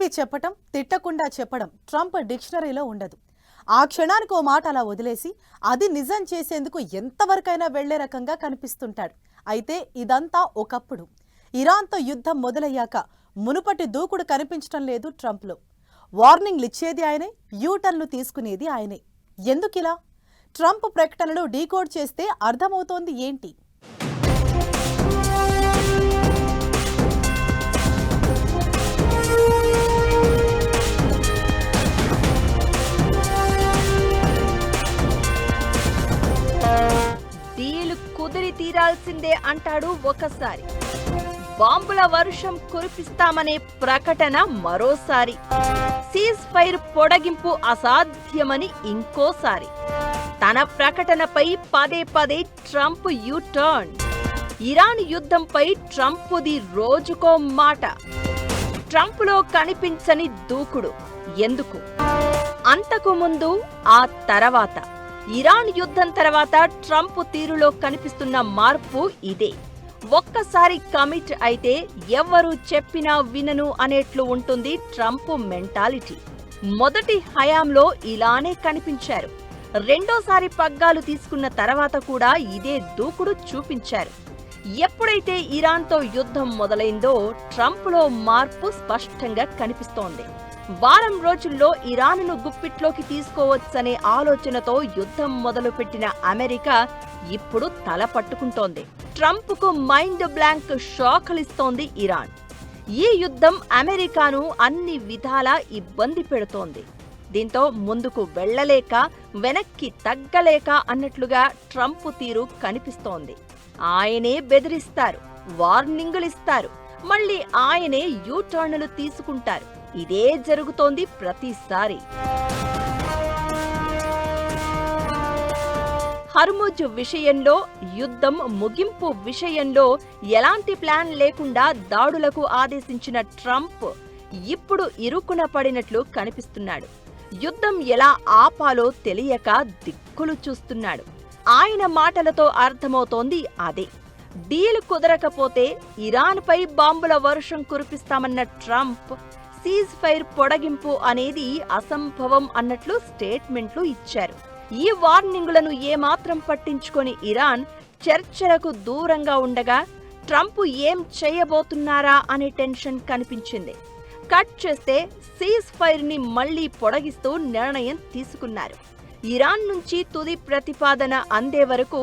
తిప్పి చెప్పటం, తిట్టకుండా చెప్పడం ట్రంప్ డిక్షనరీలో ఉండదు. ఆ క్షణానికి ఓ మాట అలా వదిలేసి అది నిజం చేసేందుకు ఎంతవరకైనా వెళ్లే రకంగా కనిపిస్తుంటాడు. అయితే ఇదంతా ఒకప్పుడు. ఇరాన్తో యుద్ధం మొదలయ్యాక మునుపటి దూకుడు కనిపించడం లేదు ట్రంప్లో. వార్నింగ్లు ఇచ్చేది ఆయనే, యూటర్న్లు తీసుకునేది ఆయనే. ఎందుకిలా? ట్రంప్ ప్రకటనలు డీకోడ్ చేస్తే అర్థమవుతోంది ఏంటి? డీల్ కుదిరి తీరాల్సిందే అంటాడు ఒకసారి, బాంబుల వర్షం కురిపిస్తామనే ప్రకటన మరోసారి, సీజ్ ఫైర్ పొడిగింపు అసాధ్యమని ఇంకోసారి. తన ప్రకటనపై పదే పదే ట్రంప్ యూటర్న్. ఇరాన్ యుద్ధంపై ట్రంప్ది రోజుకో మాట. ట్రంప్లో కనిపించని దూకుడు ఎందుకు? అంతకు ముందు, ఆ తర్వాత, ఇరాన్ యుద్ధం తర్వాత ట్రంప్ తీరులో కనిపిస్తున్న మార్పు ఇదే. ఒక్కసారి కమిట్ అయితే ఎవరు చెప్పినా వినను అనేట్లు ఉంటుంది ట్రంప్ మెంటాలిటీ. మొదటి హయాంలో ఇలానే కనిపించారు. రెండోసారి పగ్గాలు తీసుకున్న తర్వాత కూడా ఇదే దూకుడు చూపించారు. ఎప్పుడైతే ఇరాన్తో యుద్ధం మొదలైందో ట్రంప్లో మార్పు స్పష్టంగా కనిపిస్తోంది. వారం రోజుల్లో ఇరాన్ను గుప్పిట్లోకి తీసుకోవచ్చనే ఆలోచనతో యుద్ధం మొదలుపెట్టిన అమెరికా ఇప్పుడు తల పట్టుకుంటోంది. ట్రంప్కు మైండ్ బ్లాంక్ షాక్లిస్తోంది ఇరాన్. ఈ యుద్ధం అమెరికాను అన్ని విధాలా ఇబ్బంది పెడుతోంది. దీంతో ముందుకు వెళ్లలేక, వెనక్కి తగ్గలేక అన్నట్లుగా ట్రంప్ తీరు కనిపిస్తోంది. ఆయనే బెదిరిస్తారు, వార్నింగులిస్తారు, మళ్లీ ఆయనే యూటర్న్లు తీసుకుంటారు. ఇదే జరుగుతోంది ప్రతిసారి. హర్ముజ్ విషయంలో, యుద్ధం ముగింపు విషయంలో ఎలాంటి ప్లాన్ లేకుండా దాడులకు ఆదేశించిన ట్రంప్ ఇప్పుడు ఇరుకున పడినట్లు కనిపిస్తున్నాడు. యుద్ధం ఎలా ఆపాలో తెలియక దిక్కులు చూస్తున్నాడు. ఆయన మాటలతో అర్థమవుతోంది అదే. డీల్ కుదరకపోతే ఇరాన్పై బాంబుల వర్షం కురిపిస్తామన్న ట్రంప్ సీజ్ ఫైర్ పొడిగింపు అనేది అసంభవం అన్నట్లు స్టేట్మెంట్లు ఇచ్చారు. ఈ వార్నింగులను ఏమాత్రం పట్టించుకొని ఇరాన్ చర్చలకు దూరంగా ఉండగా ట్రంప్ ఏం చేయబోతున్నారా అనే టెన్షన్ కనిపించింది. కట్ చేస్తే సీజ్ ఫైర్ ని మళ్లీ పొడిగిస్తూ నిర్ణయం తీసుకున్నారు. ఇరాన్ నుంచి తుది ప్రతిపాదన అందే వరకు,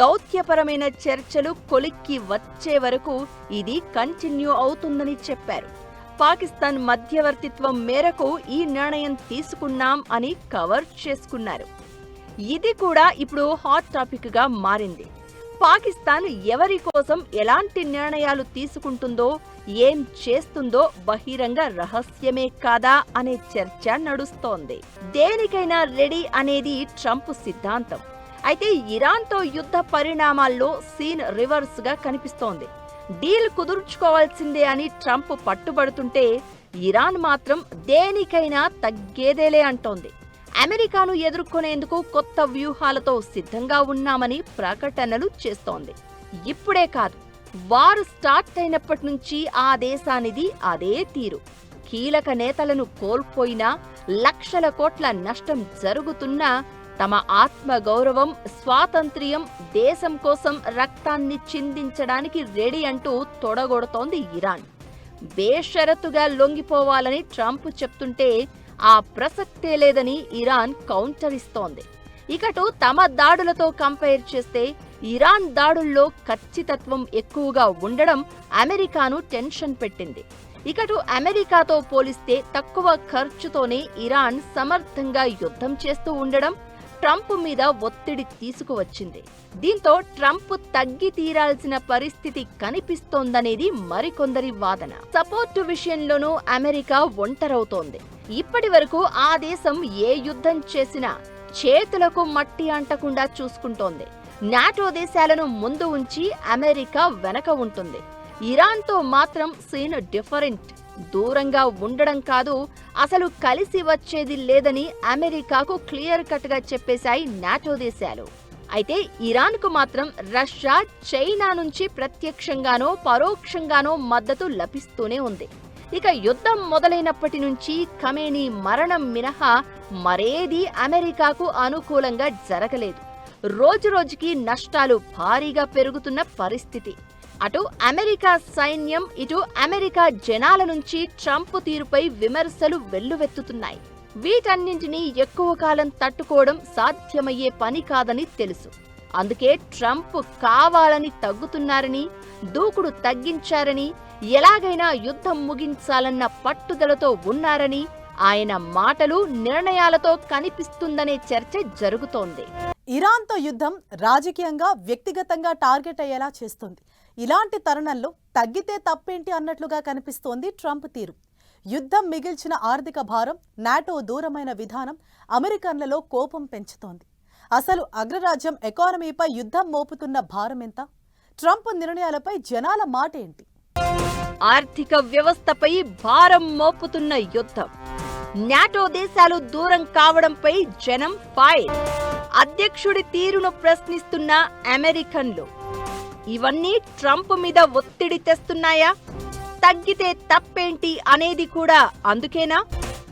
దౌత్యపరమైన చర్చలు కొలిక్కి వచ్చే వరకు ఇది కంటిన్యూ అవుతుందని చెప్పారు. పాకిస్తాన్ మధ్యవర్తిత్వం మేరకు ఈ నిర్ణయం తీసుకున్నాం అని కవర్ చేసుకున్నారు. ఇది కూడా ఇప్పుడు హాట్ టాపిక్ గా మారింది. పాకిస్తాన్ ఎవరి కోసం ఎలాంటి నిర్ణయాలు తీసుకుంటుందో, ఏం చేస్తుందో బహిరంగ రహస్యమే కాదా అనే చర్చ నడుస్తోంది. దేనికైనా రెడీ అనేది ట్రంప్ సిద్ధాంతం. అయితే ఇరాన్తో యుద్ధ పరిణామాల్లో సీన్ రివర్స్ గా కనిపిస్తోంది. డీల్ కుదుర్చుకోవాల్సిందే అని ట్రంప్ పట్టుబడుతుంటే ఇరాన్ మాత్రం దేనికైనా తగ్గేదేలే అంటోంది. అమెరికాను ఎదుర్కొనేందుకు కొత్త వ్యూహాలతో సిద్ధంగా ఉన్నామని ప్రకటనలు చేస్తోంది. ఇప్పుడే కాదు, వారు స్టార్ట్ అయినప్పటి నుంచి ఆ దేశానిది అదే తీరు. కీలక నేతలను కోల్పోయినా, లక్షల కోట్ల నష్టం జరుగుతున్నా తమ ఆత్మగౌరవం, స్వాతంత్ర్యం, దేశం కోసం రక్తాన్ని చిందించడానికి రెడీ అంటూ తొడగొడుతోంది ఇరాన్. బేషరతుగా లొంగిపోవాలని ట్రంప్ చెప్తుంటే ఆ ప్రసక్తే లేదని ఇరాన్ కౌంటర్ ఇస్తోంది. ఇకటు తమ దాడులతో కంపేర్ చేస్తే ఇరాన్ దాడుల్లో ఖచ్చితత్వం ఎక్కువగా ఉండడం అమెరికాను టెన్షన్ పెట్టింది. ఇకటు అమెరికాతో పోలిస్తే తక్కువ ఖర్చుతోనే ఇరాన్ సమర్థంగా యుద్ధం చేస్తూ ఉండడం ట్రంప్ మీద ఒత్తిడి తీసుకువచ్చింది. దీంతో ట్రంప్ తగ్గి తీరాల్సిన పరిస్థితి కనిపిస్తోందనేది మరికొందరి వాదన. సపోర్టు విషయంలోనూ అమెరికా ఒంటరవుతోంది. ఇప్పటి వరకు ఆ దేశం ఏ యుద్ధం చేసినా చేతులకు మట్టి అంటకుండా చూసుకుంటోంది. నాటో దేశాలను ముందు ఉంచి అమెరికా వెనక ఉంటుంది. ఇరాన్తో మాత్రం సీన్ డిఫరెంట్. దూరంగా ఉండడం కాదు, అసలు కలిసి వచ్చేది లేదని అమెరికాకు క్లియర్ కట్ గా చెప్పేశాయి నాటో దేశాలు. అయితే ఇరాన్కు మాత్రం రష్యా, చైనా నుంచి ప్రత్యక్షంగానో పరోక్షంగానో మద్దతు లభిస్తూనే ఉంది. ఇక యుద్ధం మొదలైనప్పటి నుంచి ఖమేనీ మరణం మినహా మరేదీ అమెరికాకు అనుకూలంగా జరగలేదు. రోజురోజుకి నష్టాలు భారీగా పెరుగుతున్న పరిస్థితి. అటు అమెరికా సైన్యం, ఇటు అమెరికా జనాల నుంచి ట్రంప్ తీరుపై విమర్శలు వెల్లువెత్తుతున్నాయి. వీటన్నింటినీ ఎక్కువ కాలం తట్టుకోవడం సాధ్యమయ్యే పని కాదని తెలుసు. అందుకే ట్రంప్ కావాలని తగ్గుతున్నారని, దూకుడు తగ్గించారని, ఎలాగైనా యుద్ధం ముగించాలన్న పట్టుదలతో ఉన్నారని ఆయన మాటలు, నిర్ణయాలతో కనిపిస్తుందనే చర్చ జరుగుతోంది. ఇరాన్తో యుద్ధం రాజకీయంగా, వ్యక్తిగతంగా టార్గెట్ అయ్యేలా చేస్తోంది. ఇలాంటి తరుణంలో తగ్గితే తప్పేంటి అన్నట్లుగా కనిపిస్తోంది ట్రంప్ తీరు. యుద్ధం మిగిల్చిన ఆర్థిక భారం, నాటో దూరమైన విధానం అమెరికన్లలో కోపం పెంచుతోంది. అసలు అగ్రరాజ్యం ఎకానమీపై యుద్ధం మోపుతున్న భారం ఎంత? ట్రంప్ నిర్ణయాలపై జనాల మాట ఏంటి? ఆర్థిక వ్యవస్థపై భారం మోపుతున్న యుద్ధం, నాటో దేశాలు దూరం కావడంపై జనం ఫైర్, అధ్యక్షుడి తీరును ప్రశ్నిస్తున్న అమెరికన్లు, ఇవన్నీ ట్రంప్ మీద ఒత్తిడి తెస్తున్నాయా? తగ్గితే తప్పేంటి అనేది కూడా అందుకేనా?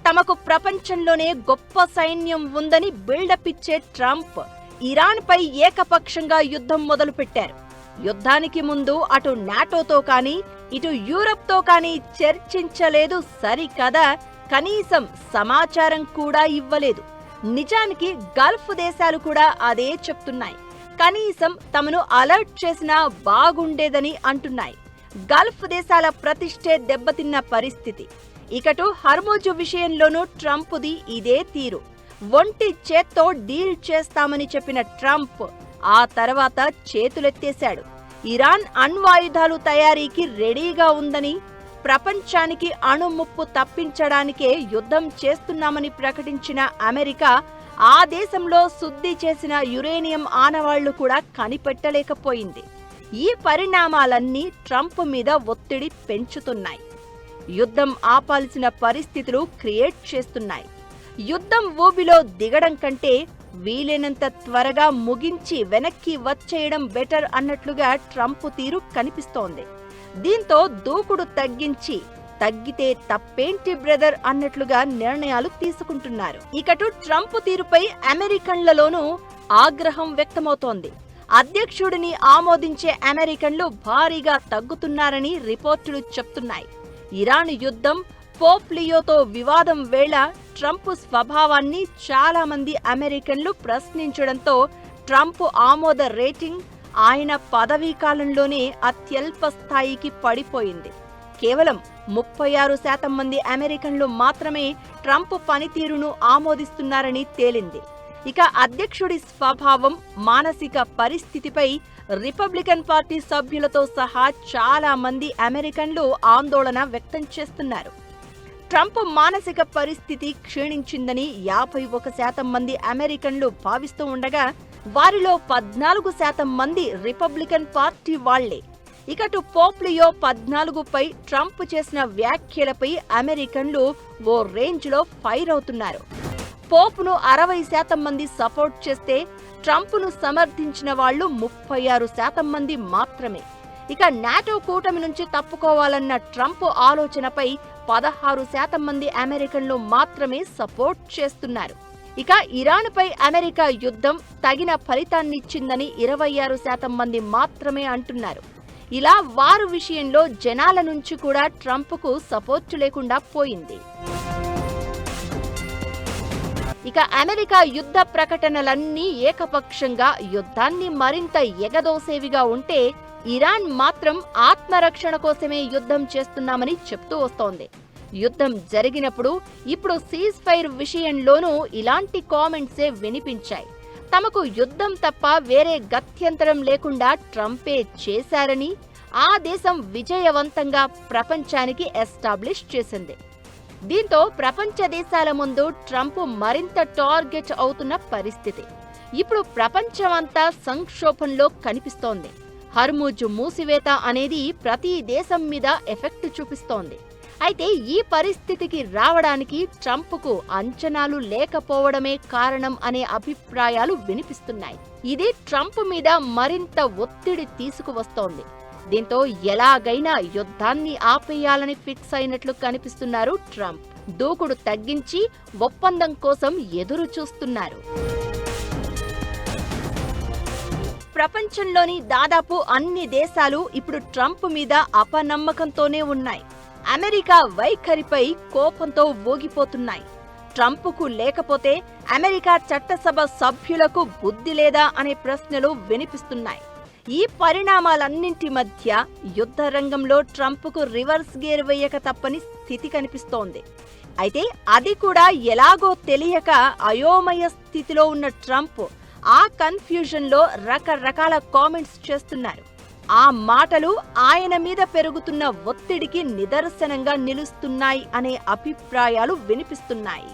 తమకు ప్రపంచంలోనే గొప్ప సైన్యం ఉందని బిల్డప్ ఇచ్చే ట్రంప్ ఇరాన్పై ఏకపక్షంగా యుద్ధం మొదలుపెట్టారు. యుద్ధానికి ముందు అటు నాటోతో కానీ, ఇటు యూరప్తో కానీ చర్చించలేదు సరికదా, కనీసం సమాచారం కూడా ఇవ్వలేదు. నిజానికి గల్ఫ్ దేశాలు కూడా అదే చెప్తున్నాయి. కనీసం తమను అలర్ట్ చేసినా బాగుండేదని అంటున్నాయి. గల్ఫ్ దేశాల ప్రతిష్ఠే దెబ్బతిన్న పరిస్థితి. ఇకటు హర్ముజ్ విషయంలోనూ ట్రంప్ది ఇదే తీరు. ఒంటి చేత్తో డీల్ చేస్తామని చెప్పిన ట్రంప్ ఆ తర్వాత చేతులెత్తేశాడు. ఇరాన్ అణ్వాయుధాలు తయారీకి రెడీగా ఉందని, ప్రపంచానికి అణుముప్పు తప్పించడానికే యుద్ధం చేస్తున్నామని ప్రకటించిన అమెరికా ఆ దేశంలో శుద్ధి చేసిన యురేనియం ఆనవాళ్లు కూడా కనిపెట్టలేకపోయింది. ఈ పరిణామాలన్నీ ట్రంప్ మీద ఒత్తిడి పెంచుతున్నాయి. యుద్ధం ఆపాల్సిన పరిస్థితులు క్రియేట్ చేస్తున్నాయి. యుద్ధం ఊబిలో దిగడం కంటే వీలైనంత త్వరగా ముగించి వెనక్కి వచ్చేయడం బెటర్ అన్నట్లుగా ట్రంప్ తీరు కనిపిస్తోంది. దీంతో దూకుడు తగ్గించి తగ్గితే తప్పేంటి బ్రదర్ అన్నట్లుగా నిర్ణయాలు తీసుకుంటున్నారు. ఇకటు ట్రంప్ తీరుపై అమెరికన్లలోనూ ఆగ్రహం వ్యక్తమవుతోంది. అధ్యక్షుడిని ఆమోదించే అమెరికన్లు భారీగా తగ్గుతున్నారని రిపోర్టులు చెప్తున్నాయి. ఇరాన్ యుద్ధం, పోప్ లియోతో వివాదం వేళ ట్రంప్ స్వభావాన్ని చాలా మంది అమెరికన్లు ప్రశ్నించడంతో ట్రంప్ ఆమోద రేటింగ్ ఆయన పదవీ కాలంలోనే అత్యల్ప స్థాయికి పడిపోయింది. కేవలం 36% మంది అమెరికన్లు మాత్రమే ట్రంప్ పనితీరును ఆమోదిస్తున్నారని తేలింది. ఇక అధ్యక్షుడి స్వభావం, మానసిక పరిస్థితిపై రిపబ్లికన్ పార్టీ సభ్యులతో సహా చాలా మంది అమెరికన్లు ఆందోళన వ్యక్తం చేస్తున్నారు. ట్రంప్ మానసిక పరిస్థితి క్షీణించిందని 51% మంది అమెరికన్లు భావిస్తూ ఉండగా, వారిలో 14% మంది రిపబ్లికన్ పార్టీ వాళ్లే. ఇకటు పోప్ లియో 14పై ట్రంప్ చేసిన వ్యాఖ్యలపై అమెరికన్లు ఓ రేంజ్లో ఫైర్ అవుతున్నారు. పోప్ను 60% మంది సపోర్ట్ చేస్తే ట్రంప్ను సమర్థించిన వాళ్లు 36% మంది మాత్రమే. ఇక నాటో కూటమి నుంచి తప్పుకోవాలన్న ట్రంప్ ఆలోచనపై 16% మంది అమెరికన్లు మాత్రమే సపోర్ట్ చేస్తున్నారు. ఇక ఇరాన్పై అమెరికా యుద్ధం తగిన ఫలితాన్నిచ్చిందని 26% మంది మాత్రమే అంటున్నారు. ఇలా వారు విషయంలో జనాల నుంచి కూడా ట్రంప్కు సపోర్టు లేకుండా పోయింది. ఇక అమెరికా యుద్ధ ప్రకటనలన్నీ ఏకపక్షంగా యుద్ధాన్ని మరింత ఎగదోసేవిగా ఉంటే, ఇరాన్ మాత్రం ఆత్మరక్షణ కోసమే యుద్ధం చేస్తున్నామని చెప్తూ వస్తోంది. యుద్ధం జరిగినప్పుడు ఇప్పుడు సీజ్ ఫైర్ విషయంలోనూ ఇలాంటి కామెంట్సే వినిపించాయి. తమకు యుద్ధం తప్ప వేరే గత్యంతరం లేకుండా ట్రంపే చేశారని, ఆ దేశం విజయవంతంగా ప్రపంచానికి ఎస్టాబ్లిష్ చేసింది. దీంతో ప్రపంచ దేశాల ముందు ట్రంప్ మరింత టార్గెట్ అవుతున్న పరిస్థితి. ఇప్పుడు ప్రపంచమంతా సంక్షోభంలో కనిపిస్తోంది. హర్ముజ్ మూసివేత అనేది ప్రతి దేశం మీద ఎఫెక్ట్ చూపిస్తోంది. అయితే ఈ పరిస్థితికి రావడానికి ట్రంప్కు అంచనాలు లేకపోవడమే కారణం అనే అభిప్రాయాలు వినిపిస్తున్నాయి. ఇది ట్రంప్ మీద మరింత ఒత్తిడి తీసుకువస్తోంది. దీంతో ఎలాగైనా యుద్ధాన్ని ఆపేయాలని ఫిక్స్ అయినట్లు కనిపిస్తున్నారు ట్రంప్. దూకుడు తగ్గించి ఒప్పందం కోసం ఎదురు చూస్తున్నారు. ప్రపంచంలోని దాదాపు అన్ని దేశాలు ఇప్పుడు ట్రంప్ మీద అపనమ్మకంతోనే ఉన్నాయి. అమెరికా వైఖరిపై కోపంతో ఊగిపోతున్నాయి. ట్రంప్కు లేకపోతే అమెరికా చట్టసభ సభ్యులకు బుద్ధి లేదా అనే ప్రశ్నలు వినిపిస్తున్నాయి. ఈ పరిణామాలన్నింటి మధ్య యుద్ధ రంగంలో ట్రంప్కు రివర్స్ గేర్ వేయక తప్పని స్థితి కనిపిస్తోంది. అయితే అది కూడా ఎలాగో తెలియక అయోమయ స్థితిలో ఉన్న ట్రంప్ ఆ కన్ఫ్యూజన్లో రకరకాల కామెంట్స్ చేస్తున్నారు. ఆ మాటలు ఆయన మీద పెరుగుతున్న ఒత్తిడికి నిదర్శనంగా నిలుస్తున్నాయి అనే అభిప్రాయాలు వినిపిస్తున్నాయి.